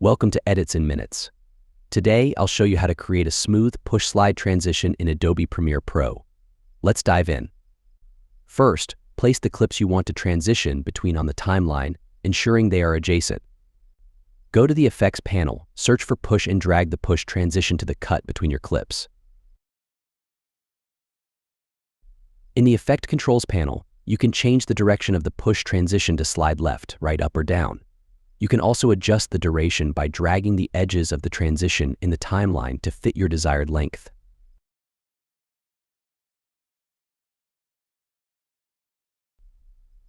Welcome to Edits in Minutes. Today, I'll show you how to create a smooth push slide transition in Adobe Premiere Pro. Let's dive in. First, place the clips you want to transition between on the timeline, ensuring they are adjacent. Go to the Effects panel, search for Push and drag the push transition to the cut between your clips. In the Effect Controls panel, you can change the direction of the push transition to slide left, right, up, or down. You can also adjust the duration by dragging the edges of the transition in the timeline to fit your desired length.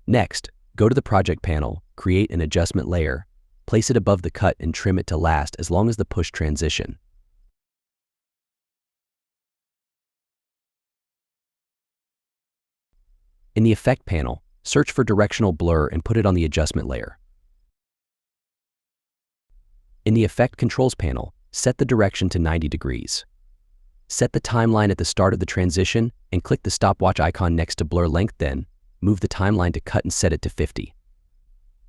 Next, go to the Project panel, create an adjustment layer, place it above the cut and trim it to last as long as the push transition. In the Effect panel, search for Directional Blur and put it on the adjustment layer. In the Effect Controls panel, set the direction to 90 degrees. Set the timeline at the start of the transition and click the stopwatch icon next to Blur Length, then move the timeline to cut and set it to 50.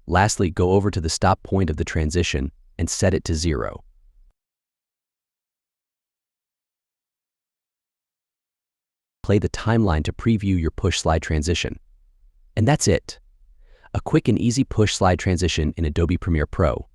Lastly, go over to the stop point of the transition and set it to 0. Play the timeline to preview your push slide transition. And that's it. A quick and easy push slide transition in Adobe Premiere Pro.